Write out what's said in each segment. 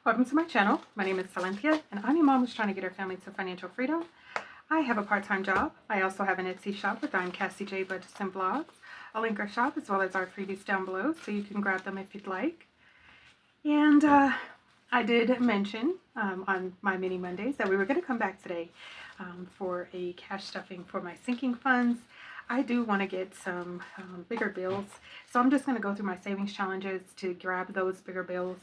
Welcome to my channel. My name is Silenthia, and I'm your mom who's trying to get her family to financial freedom. I have a part-time job. I also have an Etsy shop with I'm Cassie J Budgets and Blogs. I'll link our shop as well as our freebies down below, so you can grab them if you'd like. And I did mention on my mini Mondays that we were going to come back today for a cash stuffing for my sinking funds. I do want to get some bigger bills, so I'm just going to go through my savings challenges to grab those bigger bills.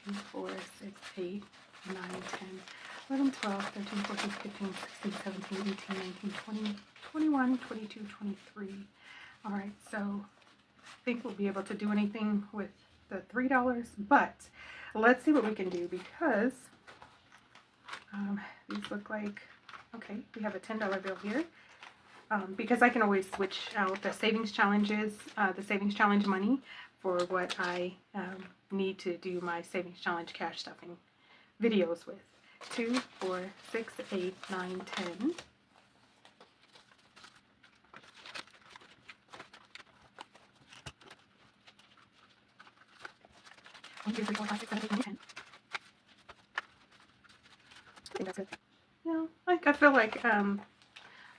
2, 4, 6, 8, 9, 10, 11, 12, 13, 14, 15, 16, 17, 18, 19, 20, 21, 22, 23. All right, so I think we'll be able to do anything with the $3, but let's see what we can do, because these look like, okay, we have a $10 bill here. Because I can always switch out the savings challenges, the savings challenge money for what I need to do my savings challenge cash stuffing videos with. 2, 4, 6, 8, 9, 10. 1, 2, 3, 4, 5, 6, 7, 8, 9, 10. I think that's it. Yeah, I feel like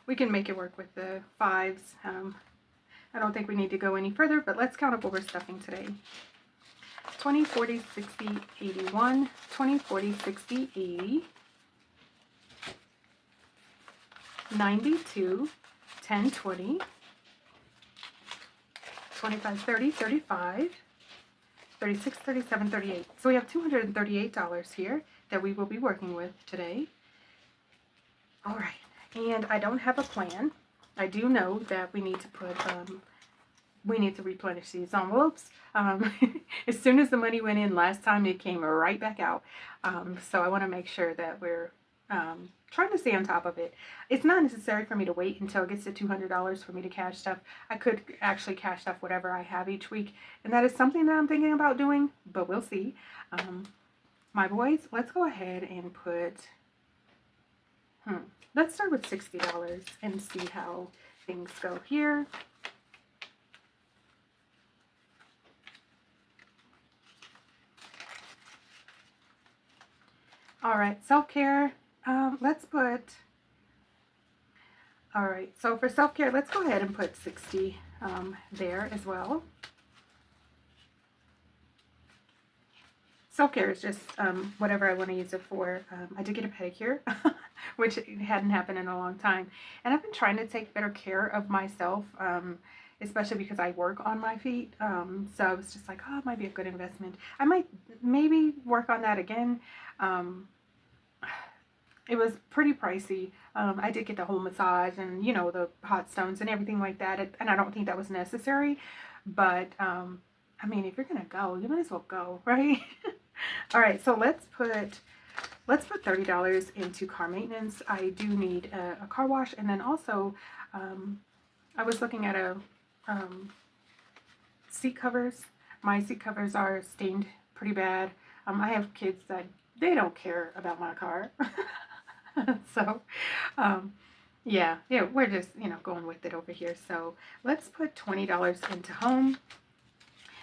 we can make it work with the 5s. I don't think we need to go any further, but let's count up what we're stuffing today. 20, 40, 60, 81, 20, 40, 60, 80, 92, 10, 20, 25, 30, 35, 36, 37, 38. So we have $238 here that we will be working with today. All right. And I don't have a plan. I do know that we need to put, we need to replenish these envelopes. As soon as the money went in last time, it came right back out. So I want to make sure that we're trying to stay on top of it. It's not necessary for me to wait until it gets to $200 for me to cash stuff. I could actually cash stuff whatever I have each week. And that is something that I'm thinking about doing, but we'll see. My boys, let's go ahead and put... Let's start with $60 and see how things go here. All right, self-care, let's put, all right, so for self-care, let's go ahead and put 60 there as well. Self-care is just whatever I want to use it for. I did get a pedicure, which hadn't happened in a long time. And I've been trying to take better care of myself, especially because I work on my feet. So I was just like, oh, it might be a good investment. I might maybe work on that again. It was pretty pricey. I did get the whole massage and, you know, the hot stones and everything like that. And I don't think that was necessary. But, I mean, if you're going to go, you might as well go, right? All right, so let's put $30 into car maintenance. I do need a car wash, and then also I was looking at seat covers. My seat covers are stained pretty bad. I have kids that they don't care about my car, so yeah, we're just going with it over here. So let's put $20 into home.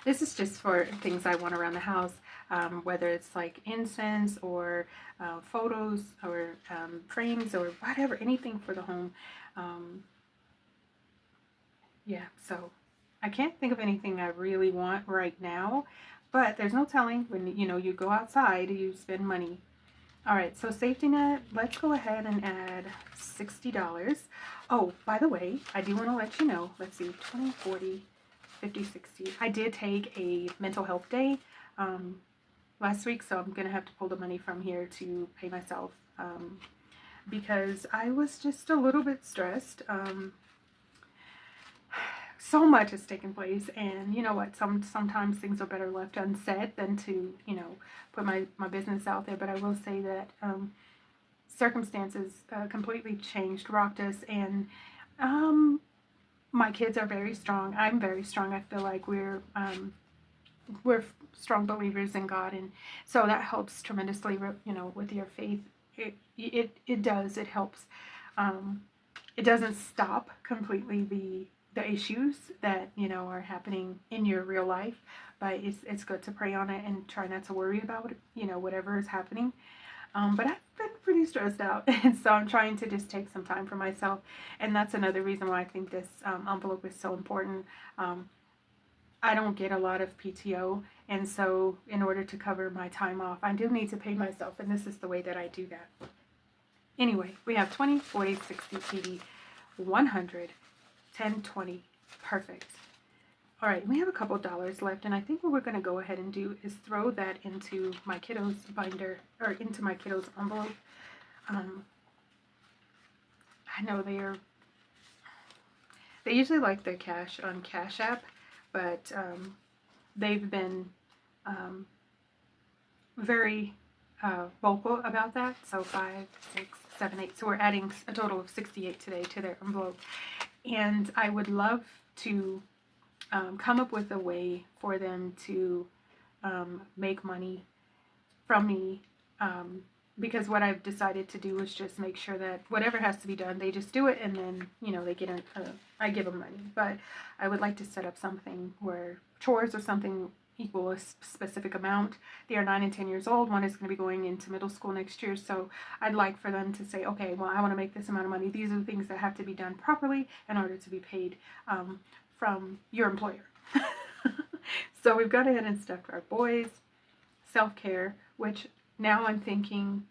This is just for things I want around the house, whether it's like incense or photos or frames or whatever, anything for the home. Yeah, so I can't think of anything I really want right now, but there's no telling when, you go outside, you spend money. All right, so safety net, let's go ahead and add $60. Oh, by the way, I do want to let you know, let's see, 20, 40, 50, 60. I did take a mental health day last week, so I'm going to have to pull the money from here to pay myself because I was just a little bit stressed. So much has taken place, and you know what, sometimes things are better left unsaid than to, put my business out there. But I will say that circumstances completely changed, rocked us, and my kids are very strong. I'm very strong. I feel like we're strong believers in God, and so that helps tremendously. With your faith, it does. It helps. It doesn't stop completely the issues that are happening in your real life, but it's good to pray on it and try not to worry about, you know, whatever is happening. But I've been pretty stressed out, and so I'm trying to just take some time for myself, and that's another reason why I think this envelope is so important. I don't get a lot of PTO, and so in order to cover my time off, I do need to pay myself, and this is the way that I do that. Anyway, we have 20, 40, 60, 80, 100, 10, 20. Perfect. All right, we have a couple dollars left, and I think what we're going to go ahead and do is throw that into my kiddos binder, or into my kiddos envelope. I know they usually like their cash on Cash App, but they've been very vocal about that. So 5, 6, 7, 8. So we're adding a total of 68 today to their envelope. And I would love to come up with a way for them to make money from me, because what I've decided to do is just make sure that whatever has to be done, they just do it, and then, you know, they get I give them money. But I would like to set up something where chores or something equal a specific amount. They are 9 and 10 years old. One is going to be going into middle school next year, so I'd like for them to say, okay, well, I want to make this amount of money. These are the things that have to be done properly in order to be paid from your employer. So we've gone ahead and stuffed our boys. Self-care, which now I'm thinking,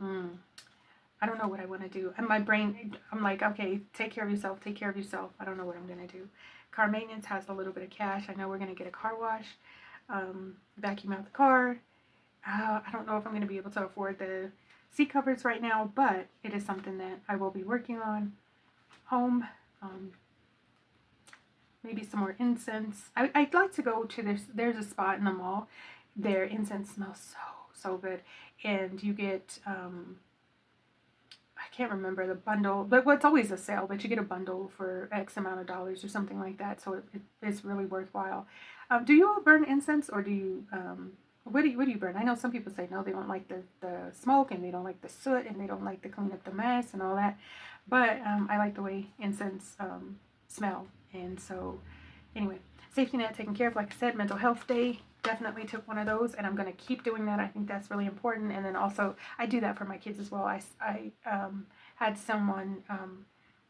I don't know what I want to do. And my brain, I'm like, okay, take care of yourself, take care of yourself. I don't know what I'm going to do. Car maintenance has a little bit of cash. I know we're going to get a car wash, vacuum out the car. I don't know if I'm going to be able to afford the seat covers right now, but it is something that I will be working on. Home, maybe some more incense. I'd like to go to this. There's a spot in the mall. Their incense smells so good, and you get I can't remember the bundle, but it's always a sale. But you get a bundle for X amount of dollars or something like that. So it's really worthwhile. Do you all burn incense, or do you? What do you burn? I know some people say no, they don't like the smoke, and they don't like the soot, and they don't like to clean up the mess and all that. But I like the way incense smell. And so, anyway, safety net taken care of. Like I said, mental health day, definitely took one of those, and I'm going to keep doing that. I think that's really important. And then also, I do that for my kids as well. I had someone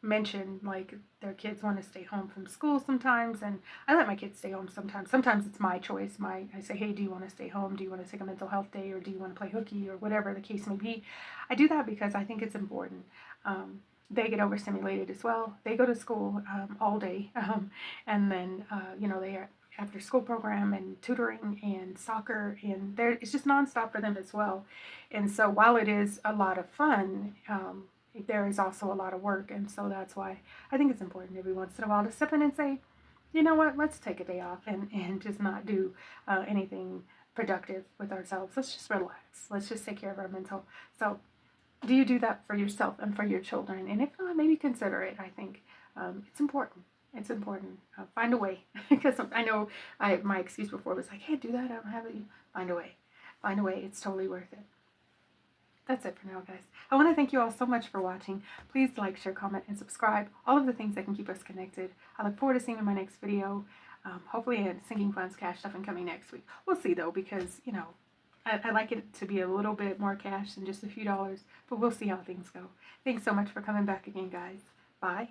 mention, like, their kids want to stay home from school sometimes, and I let my kids stay home sometimes. Sometimes it's my choice. I say, hey, do you want to stay home? Do you want to take a mental health day, or do you want to play hooky, or whatever the case may be? I do that because I think it's important. They get overstimulated as well. They go to school all day, and then you know, they are after school program and tutoring and soccer, and it's just nonstop for them as well. And so while it is a lot of fun, there is also a lot of work, and so that's why I think it's important every once in a while to step in and say, you know what, let's take a day off and just not do anything productive with ourselves. Let's just relax. Let's just take care of our mental. So do you do that for yourself and for your children? And if not, maybe consider it. I think it's important. It's important. Find a way. Because I know my excuse before was, I can't do that. I don't have it. Find a way. Find a way. It's totally worth it. That's it for now, guys. I want to thank you all so much for watching. Please like, share, comment, and subscribe. All of the things that can keep us connected. I look forward to seeing you in my next video. Hopefully a Sinking Funds cash stuff and coming next week. We'll see, though, because, you know, I like it to be a little bit more cash than just a few dollars, but we'll see how things go. Thanks so much for coming back again, guys. Bye.